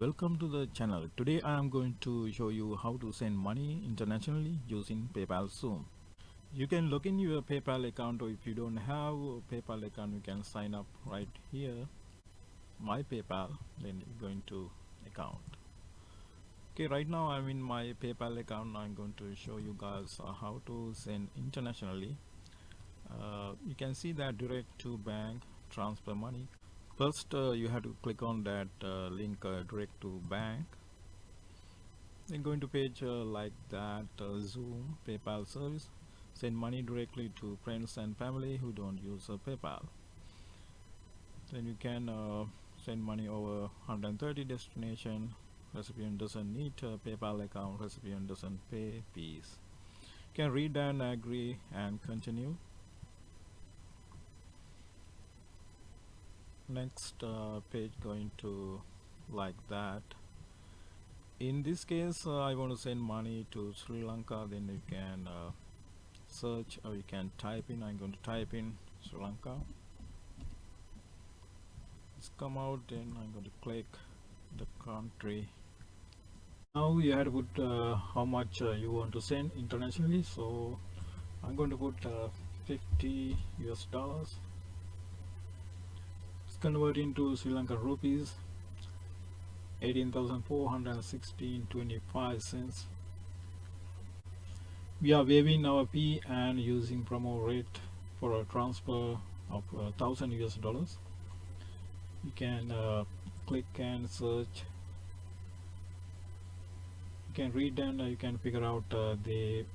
Welcome to the channel. Today I am going to show you how to send money internationally using PayPal Xoom. You can log in your PayPal account, or if you don't have a PayPal account, you can sign up right here, my PayPal, then going to account. Okay, right now I'm in my PayPal account. I'm going to show you guys how to send internationally. You can see that direct to bank transfer money. First, you have to click on that link direct to bank. Then going to page like that, Xoom PayPal service. Send money directly to friends and family who don't use PayPal. Then you can send money over 130 destination. Recipient doesn't need a PayPal account. Recipient doesn't pay fees. You can read and agree and continue. Next page going to like that. In this case, I want to send money to Sri Lanka. Then you can search, or you can type in. I'm going to type in Sri Lanka. It's come out. Then I'm going to click the country. Now you have to put how much you want to send internationally. So I'm going to put 50 US dollars. It's converted into Sri Lankan rupees, 18,416.25 cents. We are waiving our fee and using promo rate for a transfer of 1,000 US dollars. You can click and search. You can read and you can figure out the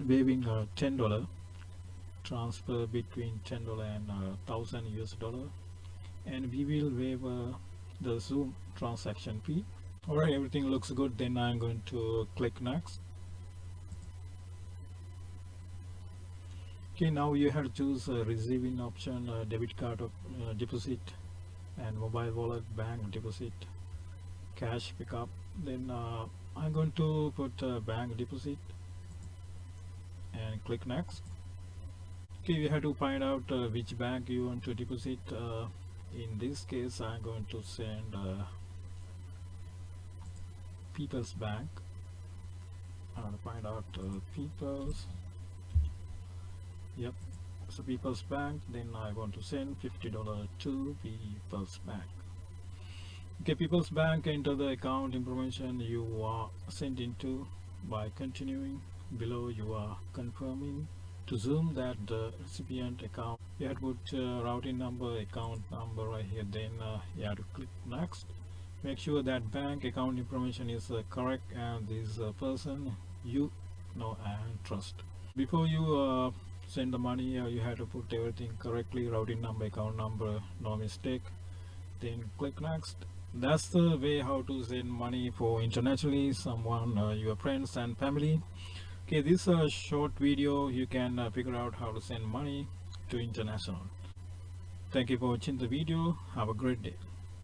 waiving $10 transfer between $10 and 1,000 US dollar, and we will waive the Xoom transaction fee. Alright, everything looks good. Then I'm going to click next. Okay, now you have to choose receiving option, debit card of deposit, and mobile wallet, bank deposit, cash pickup. Then I'm going to put bank deposit and click next. Okay, you have to find out which bank you want to deposit. In this case, I'm going to send People's Bank. I'm going to find out People's. Yep, so People's Bank. Then I want to send $50 to People's Bank. Okay, People's Bank, enter the account information you are sending to. By continuing below, you are confirming to Xoom that the recipient account. You have to put routing number, account number right here. Then you have to click next. Make sure that bank account information is correct and this person you know and trust. Before you send the money, you have to put everything correctly, routing number, account number, no mistake. Then click next. That's the way how to send money for internationally someone, your friends and family. Okay, this short video you can figure out how to send money to international. Thank you for watching the video. Have a great day.